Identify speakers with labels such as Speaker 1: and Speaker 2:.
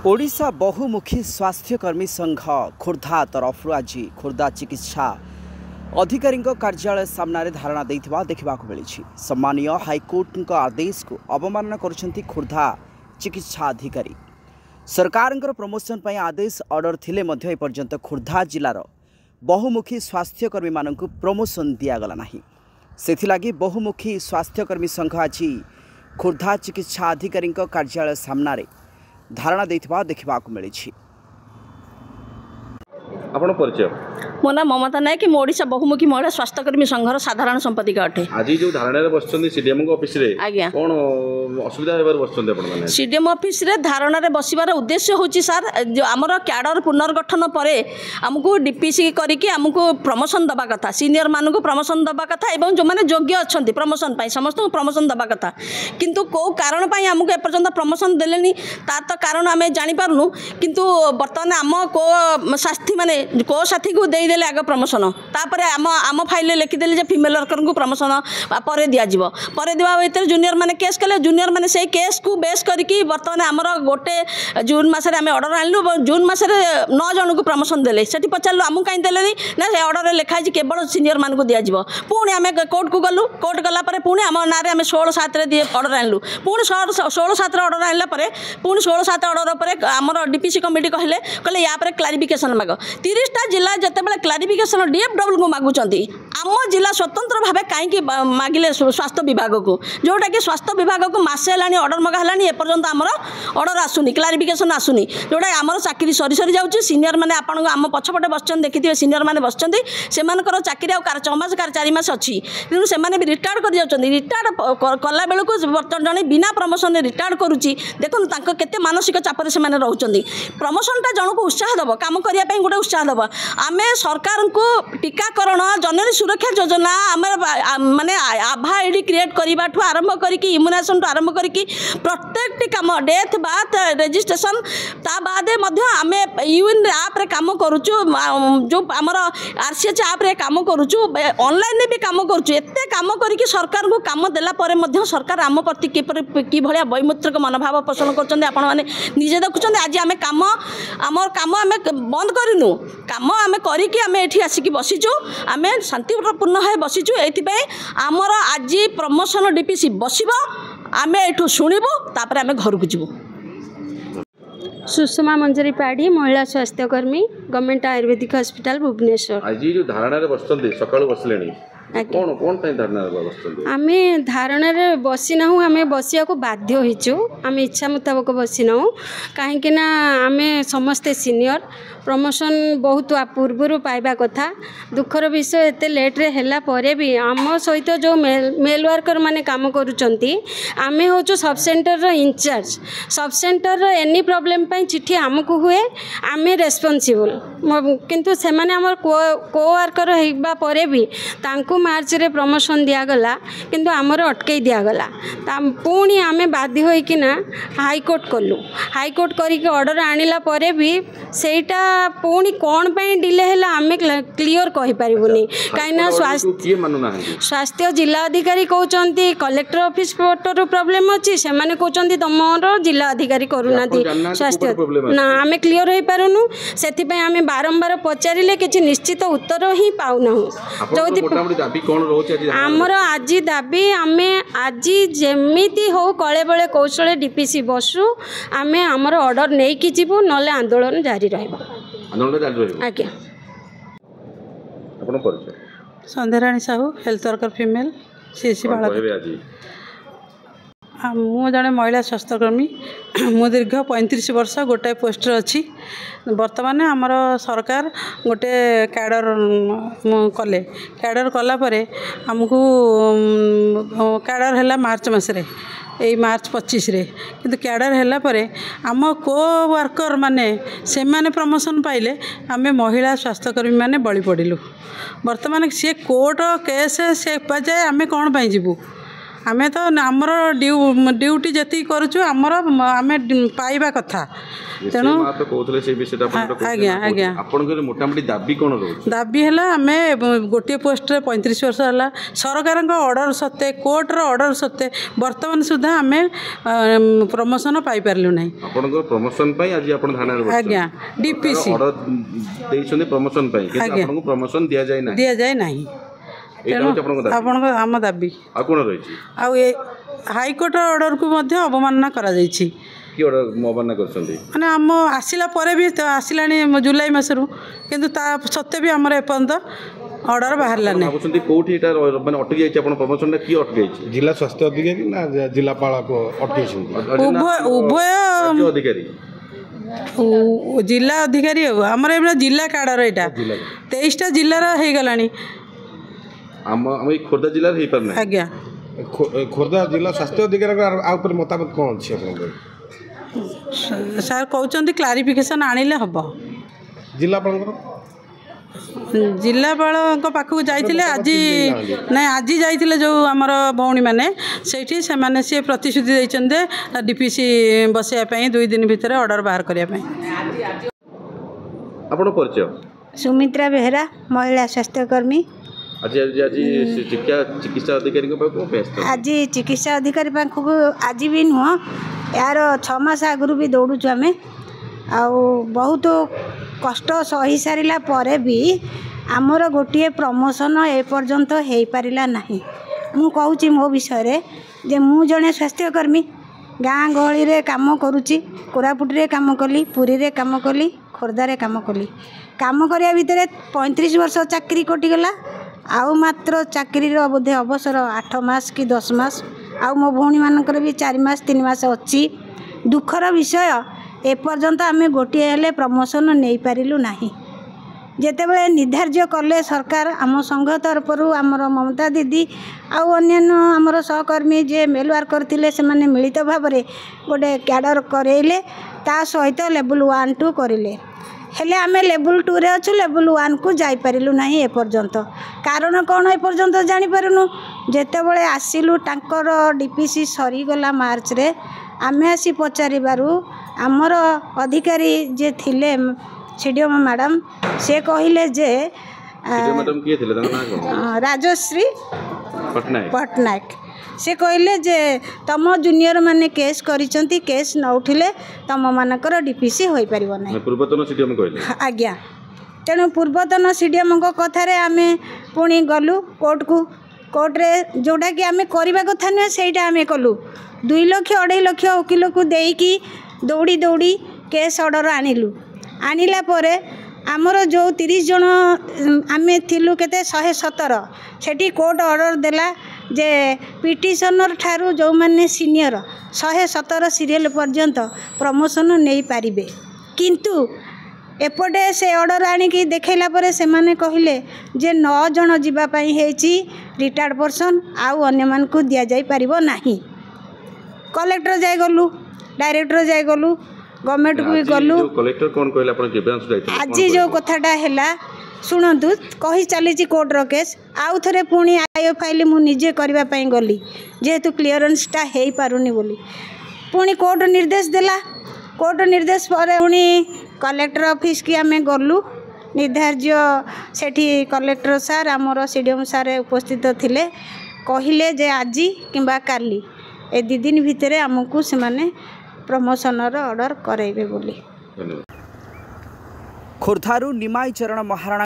Speaker 1: ओडिशा बहुमुखी स्वास्थ्यकर्मी संघ खोर्धा तरफ आज खोर्धा चिकित्सा अधिकारी कार्यालय सामने धारणा देथिबा देखा मिली। सम्मानीय हाईकोर्ट आदेश को अवमानना कर खोर्धा चिकित्सा अधिकारी सरकार प्रमोशन पर आदेश ऑर्डर थिले मध्य एपर्यंत खोर्धा जिलार बहुमुखी स्वास्थ्यकर्मी मानक प्रमोशन दिगला नहीं। सेथिलागी बहुमुखी स्वास्थ्यकर्मी संघ आज खोर्धा चिकित्सा अधिकारी कार्यालय सामने धारणा देथिबा देखा मिली।
Speaker 2: आपण परिचय
Speaker 3: मो ना ममता नायक कि ओडिशा बहुमुखी महिला स्वास्थ्यकर्मी संघर साधारण संपादिका अटे।
Speaker 2: आज जो धारणा रे बसचंदी सीडीएम ऑफिस रे
Speaker 3: आज्ञा
Speaker 2: कोन असुविधा हेबार बसचंदी आपण माने
Speaker 3: सीडीएम ऑफिस रे धारणा रे बसिबार उद्देश्य होची सर जो हमर कैडर पुनर्गठन परे हमकु डीपीसी करिकि हमकु प्रमोशन दबा कथा सीनियर मानकु प्रमोशन दबा कथा एवं जो माने योग्य अछंती प्रमोशन पई समस्त प्रमोशन दबा कथा किंतु को कारण पई हमकु ए पर्यंत प्रमोशन देलेनी तार तो कारण हमें जानि पारनु किंतु वर्तमान हम को साथी माने को साथी को दे देले आग प्रमोशन तापर आम फाइल लिखिदेले फीमेल वर्कर को प्रमोशन पर दिज्व पर देवा भर जूनियर मैंने केस कले जूनियर मैंने से केस को बेस करके बर्तमान आमर गोटे जून मसरे आम अर्डर आनलु जून मसरे 9 जन को प्रमोशन देले से पचारू आमको कहीं देले ना से अर्डर लिखाई केवल सीनियर मान को दिज्व पुणी आम कोर्ट को गलु कोर्ट गलापर पुणी आम ना आम 16/7 अर्डर आनलु पुणी 16/7 अर्डर आनला पुणी 16/7 अर्डर पर आमर डीपीसी कमिटी कहले कहले या क्लारिफिकेशन माग 30टा जिला जिते क्लारिफिकेशन डीएफडब्ल्यू को मागुंट आम जिला स्वतंत्र भाव कहीं मागिले स्वास्थ्य विभाग को जोटा कि स्वास्थ्य विभाग को मसे है अर्डर मगा है एपर्यंत आमर अर्डर आसुनी क्लारिफिकेशन आसुनी जोटा आमर चाकरी सरी सरी जाऊँगी सीनियर मैंने आपन आम पछपटे बसचन देखिए सीनियर मैंने बसचन से चाकरी आ 6 मास 4 मास अच्छी तेणु से रिटायर्ड कर जाऊँगी रिटायर्ड कला बेलू जड़े बिना प्रमोशन रिटायर्ड करुच्ची देखो केते मानसिक चापर से रोचे प्रमोशनटा जन को उत्साह दब कम करने गोटे उत्साह दब आम सरकार को टीकाकरण जननी सुरक्षा योजना माने आभा आईडी क्रिएट करने ठू आरंभ करके इम्यूनाइजेशन ठू आरंभ करके प्रत्येक कम डेथ बाथ रजिस्ट्रेशन ता बादे आम यूएन आप रे काम करुचु जो आमर आरसीएच आप रे काम करुचु ऑनलाइन भी काम करुचु एते काम करके सरकार को काम देला परे मध्य सरकार आम प्रति कि भाया वैमत्रिक मनोभाव पोषण कर निजे देखुं आज आम काम आमर काम आम बंद करूँ काम आम करके आम एठी आसिक बसीचु आम शांतिपूर्ण है बसीचु एथिपाई आमर आज प्रमोशन डीपीसी बसिबो आम एठू शुणिबु तापर आम घर को जीवु।
Speaker 4: सुषमा मंजरी पाड़ी महिला स्वास्थ्यकर्मी गवर्नमेंट आयुर्वेदिक हॉस्पिटल भुवनेश्वर।
Speaker 2: आज जो धारणा रे बसचंदी सकाळु बसलेनी कौन कौन धारणा
Speaker 4: आम धारणा बसीना आम बसिया को बाध्य होइचु आम इच्छा मुताबक बसीना कहीं आम समस्ते सीनियर प्रमोशन बहुत पूर्व पाइबा कथा दुखर विषय एत लेट्रे है परे भी आम सहित जो मेल वर्कर माने काम करुचंती आम हूँ sub centre in charge sub centre any problem पे चिट्ठी आमको हुए आम रेस्पॉन्सिबल किंतु से को वर्कर होगा परे भी तांको मार्च रे प्रमोशन दिगला किंतु आमर अटकई दिगला पुणी आम बाध्य होइकिना हाईकोर्ट कलु हाईकोर्ट करके ऑर्डर आनिला परे भी सेटा पुणी कौन पे डिले है आम क्लीयर कहि परिबुनी काइना स्वास्थ्य जिला अधिकारी कहते कलेक्टर ऑफिस पटर प्रॉब्लम अच्छी से माने कहते तुमर जिला अधिकारी करूना स्वास्थ्य ना आम क्लीयर हो पारुनु से आम बारंबार पचारे किसी निश्चित उत्तर ही पाऊना जो आमर आज दाबी आम आज जमीती हो कले बड़े कौशल डीपीसी बसु आम आमर ऑर्डर नहीं कि जीवु नले आंदोलन जारी आज्ञा।
Speaker 5: Sandhyarani Sahu health worker female CSC बाला मु जड़े महिला स्वास्थ्यकर्मी मु दीर्घ 35 वर्ष गोटे पोस्ट अच्छी बर्तमान आमर सरकार गोटे कैडर कले कैडर कलापर आमको कैडर है मार्च मसरे यही मार्च 25 रे किंतु कैडर है पर आम को वर्कर माने से माने प्रमोशन पाइले आम महिला स्वास्थ्यकर्मी माने बलि पड़िलु बर्तमान सी कोर्ट केस से जाए आम कौन पाई जीवु आमे तो आमर ड्यूटी जी करुचु आमर आमे पाइबा कथा तेणु आज्ञा आज्ञा
Speaker 2: दाबी कौन रही
Speaker 5: दाबी है आम गोटे पोस्ट 35 वर्ष है सरकार ऑर्डर सत्ते कोर्टर ऑर्डर सत्ते वर्तमान सुधा आम प्रमोशन पाई पारलु ना
Speaker 2: प्रमोशन आज
Speaker 5: आज्ञा डीपीसी
Speaker 2: प्रमोशन प्रमोशन दि जाए ना
Speaker 5: आम दाबी हाईकोर्ट ऑर्डर को अवमानना करा जायछि
Speaker 2: माने
Speaker 5: आम आसला भी तो आसला जुलाई मसरू किंतु सत्ते भी आमर एपर्यंत ऑर्डर बाहर
Speaker 2: प्रमोशन
Speaker 6: जिला स्वास्थ्य अधिकारी ना जिलापाल को
Speaker 5: उभय
Speaker 2: अधिकारी
Speaker 5: जिला अधिकारी आमर ए जिला काडर यहाँ 23टा जिलार हो गला
Speaker 2: खोर्धा जिला
Speaker 5: आज्ञा
Speaker 6: खोर्धा जिला स्वास्थ्य अधिकारी मतामत कौन अच्छी
Speaker 5: सर कहते क्लारिफिकेशन आनिले हम जिलापाल पाखक जाइए आज ना आज जाइए जो आमर भौणी मैंने से प्रतिश्रुति देते डीपीसी बसैया 2 दिन भितर ऑर्डर बाहर करने
Speaker 7: सुमित्रा बेहरा महिला स्वास्थ्यकर्मी
Speaker 2: आज चिकित्सा अधिकारी
Speaker 7: आज चिकित्सा अधिकारी पाखक आज भी नुह यार 6 मास आगु भी दौड़ू आम बहुत कष्ट सही सारा पर भी आमर गोटे प्रमोशन एपर्यंत हो पारा ना मु कहूँ मो विषय जे मु जड़े स्वास्थ्यकर्मी गाँ गहली रे काम करुच्ची कोरापुट रे काम कली पुरी रे काम कली खोर्धा रे काम कली काम करिया भितर 35 वर्ष चाकरी कटिगला आउ मात्र चाकरी बोधे अवसर 8 मास कि 10 मास आ मो भौणी मानकर भी 4 मास 3 मास अच्छी दुखर विषय एपर्यंत आम गोटे हेले प्रमोशन नहीं पारिलु नाही जेतेबेले निर्धार्य कले सरकार आम संघ तरफ आमर ममता दीदी आउ अन्यान्य आमर सहकर्मी जे मेल वर्कर थिले से माने मिलित भाव में गोटे कैडर करेले ता सहित लेवल 1 2 करिले हेले आमे लेवल 2 रे अच्छु लेवल 1 को जाई पारिलु नाही एपर्यंत कारण कौन एपर्यंत जानी पारुनु जेतेबेले आसिलु टांकर डीपीसी सरी गला मार्च रे आमे आसी पचारिबारु आमर अधिकारी जे थिले सीडीएम मैडम से कहिले जे
Speaker 2: मैडम किए थिले
Speaker 7: राजश्री पटनायक से कहले जे तम जूनियर माने केस करिसंती केस न उठिले तम मानकर डीपीसी होई परिबो नै
Speaker 2: पूर्वतन सीडीएम कहले
Speaker 7: आज्ञा तेणु पूर्वतन सीडीएम को कथारे आमे पुणी गलु कोर्ट रे जोटा कि आमे करबा कथा न सेटा आमे कलु 2 लाख 2.5 लाख वकील को देकी दौड़ी दौड़ी केस ऑर्डर आनिला परे आमर जो 30 जन आमे थिलु केते 117 सेठी कोर्ट ऑर्डर देला जे पिटिशनर ठारू जो माने सीनियर 117 सीरियल पर्यंत प्रमोशन नहीं पारिबे किंतु एपटे से ऑर्डर आनिकी देखैला परे से माने कहिले जे 9 जन जीवा पई हेची रिटायर्ड पर्सन आउ अन्य मान को दिया जाई पारिबो नाही कलेक्टर जाय गलु डायरेक्टर जाय गलु गवर्नमेंट को भी गलु
Speaker 2: कलेक्टर कोन कहला अपन जेब्रांस जाय
Speaker 7: आज जो कथाटा हैला शुणु कही चली कोर्टर केस आउ थे पुणी आईओ फाइल मु निजे करबा पई गली जेहेतु क्लीयरेंसटा हो पारुनी बोली पुणी कोर्ट निर्देश देला कोर्ट निर्देश पर पुणी कलेक्टर ऑफिस की आमे गलु निर्धार्य सेठी कलेक्टर सार आमर सीडीएम सार उपस्थित थिले कहिले जे आज किंबा काली ए 2 दिन भितर आमको से माने प्रमोशनर ऑर्डर कराइबे बोली
Speaker 1: खोर्धारू निमाई चरण महाराणा